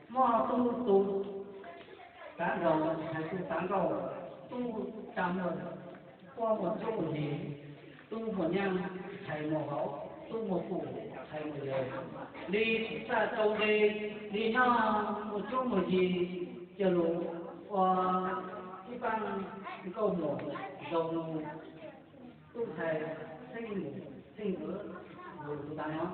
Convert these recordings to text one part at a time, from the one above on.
mò tu tán đầu hay tu tán đầu tu tam rồi qua một chỗ gì tu một nhang thầy một gấu tu một phủ thầy một lời đi xa châu đi nó một chỗ một gì chờ lũ cái băng cái câu một dòng tu thầy sinh nữa rồi tu tán nó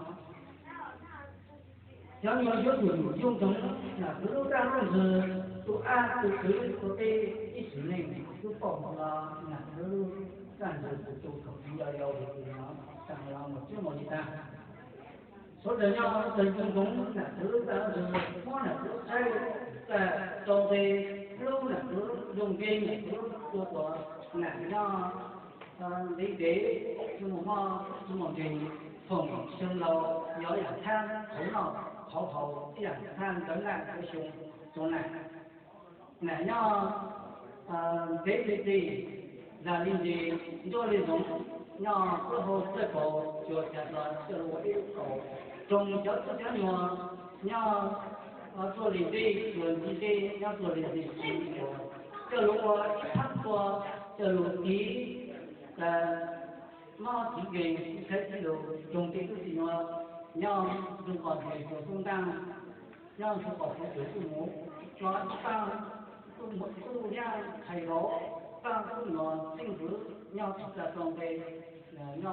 cho nhiều chỗ thủ chung chúng là cứ lúc ra rồi tu a tu cứ tu t ít sự này tu bỏ là cứ干着就可能要的上了我这么一单，所以要真正中呢，就是当时我呢是在周围路呢是用电呢是做过那理解什么原因，从生老要养餐头脑好养餐等等这些中呢，那要对。là linh gì do linh giống nhỏ cơ hội sẽ có cho cả là cho một yêu cầu trong giáo sư giáo nhỏ cho linh gì chuẩn gì nhỏ cho linh gì cho lúc thắt qua cho lúc ý là nó chỉ về cái chế độ trong cái gì nhỏ dùng còn hệ của chúng ta nhỏ sẽ có cái sự muốn cho chúng ta một số nhà thầy đó当时呢，政府要出在装备，要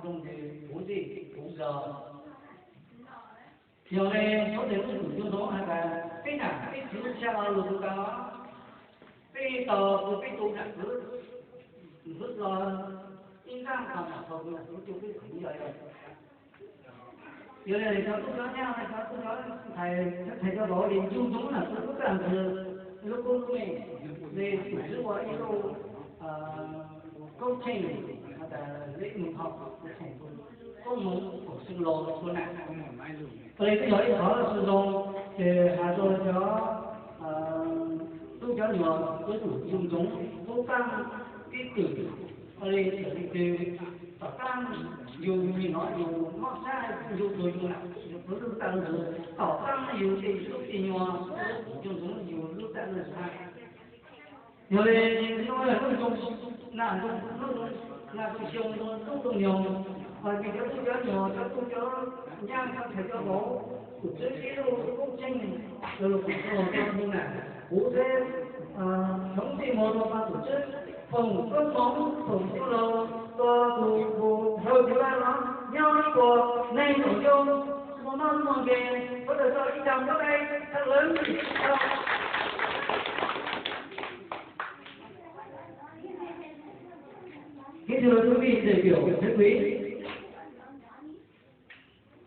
用的补剂补着。有嘞，有的是就说那个非常非直下了路高，非到不非都感知，不是说应当上嘛，说不是就非常要。有的小组长讲，小组长才叫老领就中了，是不这样子。如果没那组织我一路工程的领导的程度，工农不是老出来，所以这有一套是从还说叫都叫什么都是中都当一对，所以这里就当有你那有马山有作用了，不是当时到当有些有些话，就从有在那啥。有的因为那种那种凶都重要，比较都叫牛，它都叫养它才叫狗，这些都工程不是当中呢，或者兄弟摩托把组织从跟从从这了到不后头来了，要一个那种就什么的，或者说一讲过来，他人kính thưa quý vị đại biểu thân quý,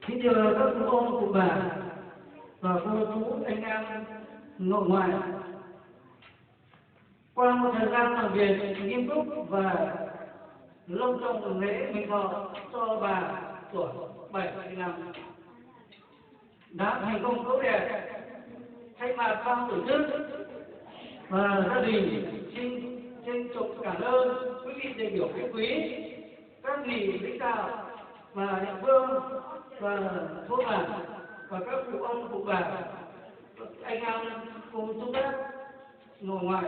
kính thưa các cụ ông cụ bà và cô chú anh em nội ngoại. Qua một thời gian làm việc nghiêm túc và long trọng lễ mừng thọ cho bà tuổi 70 năm đã thành công tốt đẹp, thay mặt ban tổ chức và gia đình xin trân trọng cảm ơn quý vị đại biểu quý, các vị lãnh đạo và địa phương và thôn bản và các cụ ông cụ bà, anh em cùng chúng ta nội ngoại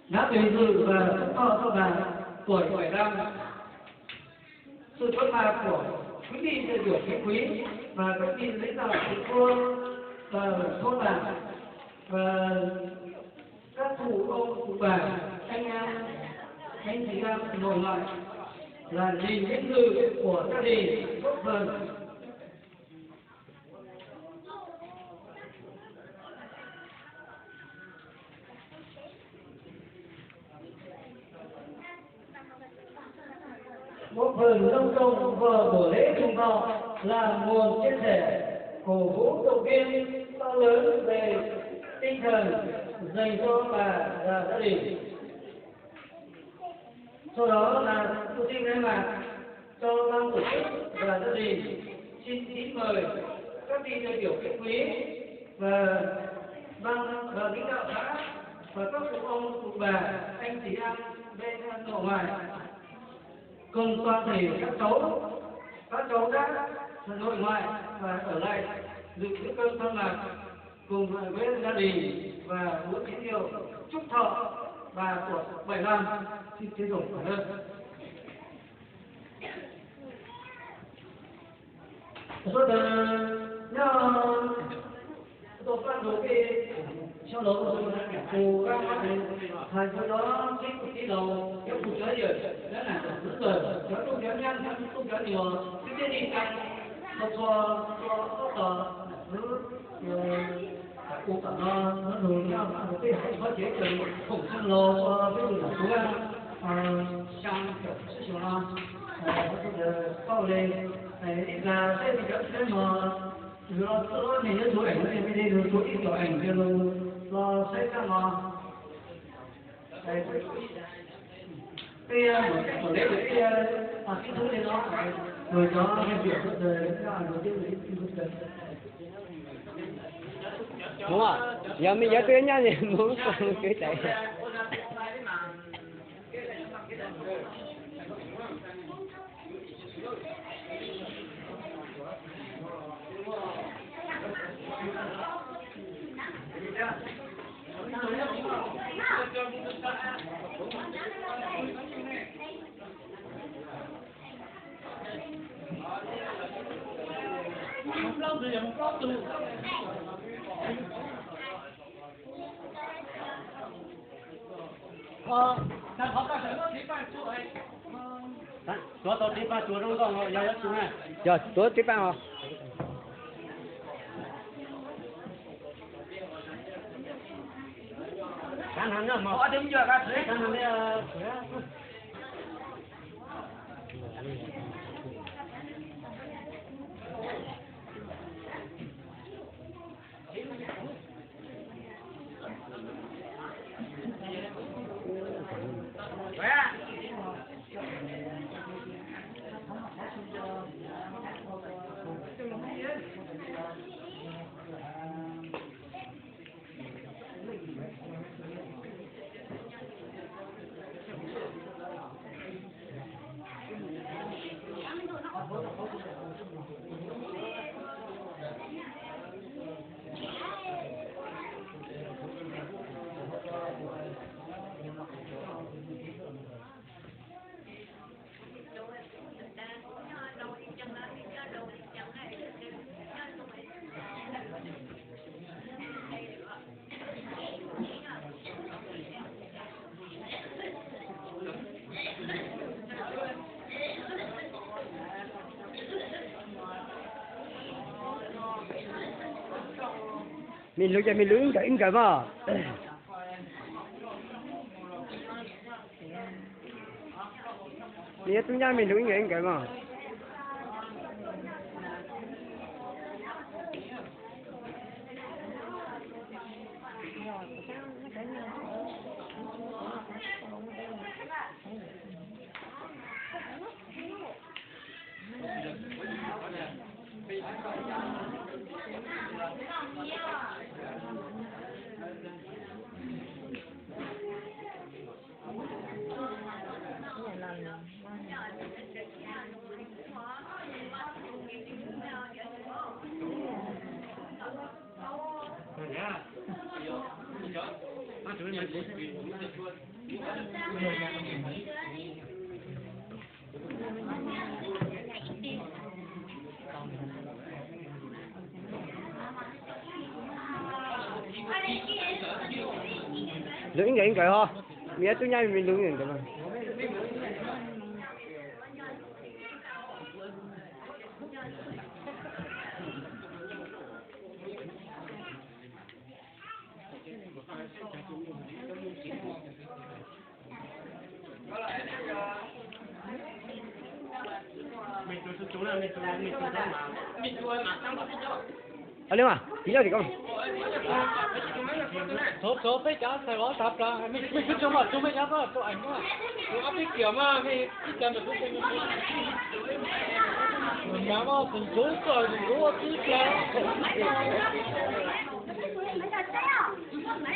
đã về dự và chúc thọ cho bà tuổi 75. Sự có mặt của quý vị đại biểu quý và các vị lãnh đạo địa phương và thôn bản và các cụ ông cụ bà, anh em anh chị em nội ngoại là gìn vinh dự của gia đình góp phần long trọng vào buổi lễ trùng thọ là nguồn chia sẻ cổ vũ động viên to lớn về tinh thần dành cho bà và gia đình. Sau đó là tôi xin thay mặt cho ban tổ chức và gia đình xin mời các vị đại biểu quý và ban và lãnh đạo xã và các cụ ông cụ bà, anh chị em bên nội ngoại cùng toàn thể các cháu đã nội ngoại và ở lại dự lễ cơm thân là cùng với gia đình và Nguyễn Thị Diệu chúc thọ và của 75 xin trân trọng cảm ơn. Số nhớ tôi phát đồ cái sau đó tôi phù các phát hiện thời sau đó cái đầu cái phù trái rồi đó là thứ rồi cho tôi cho nhanh cho tôi cho nhiều cái đi cạnh một cho tờ thứ cuộc nó thường nhau một cái có chế từ khủng sinh lô với người chủ sang kiểu sự chiều nó có lên là cái mà nó nhìn nó chụp ảnh nó đi đi chụp ít kiểu ảnh cho nó sẽ sang nó cái một đấy cái thứ này nó rồi cho cái việc rồi cái đầu tiên là cái đúng không? Giờ mình giờ tuyến nha thì muốn cái chạy. Chúa tôi tiếp ba chúa đâu còn giờ chú này. Giờ tôi tiếp bao. Khán hàng nữa mà. Có đến giờ các thế khán hàng đây. Mình lúc giờ mình lưỡng cái mà. Mình chúng ta mình lưỡng cái mà. Lưỡng cái ho. Mía chúng ta mình lưỡng cái mà. Lên mà, tí nữa thì con. Số phải trả Sài Gòn tập ra, mình cứ cho mà chúng mình nhắc đó, cho ảnh đó. Tôi áp cái kiểu mà cái chân được cũng mình mà từng số rồi từng số tí kia.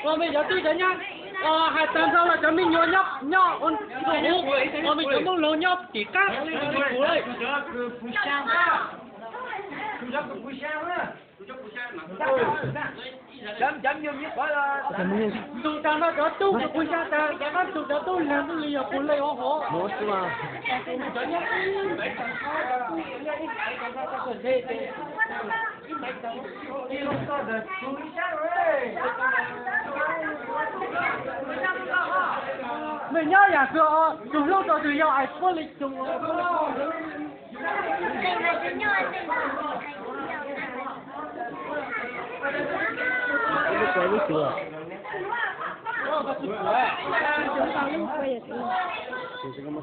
Còn bây giờ tôi thấy nhá. 2 tuần sau là cho mình nhóc con mình cho nó lớn nhóc chỉ cắt đấy. chấm nhiều nhất phải là tụi ta nó đó tu của cha ta cái đó tụi ta tu làm cái gì của lấy họ họ một mà mình nhớ nhà cửa chúng lúc đó tụi nhau ai có lịch chúng cái quay lúc chưa Chúng ta lúc quay được. thì sẽ có một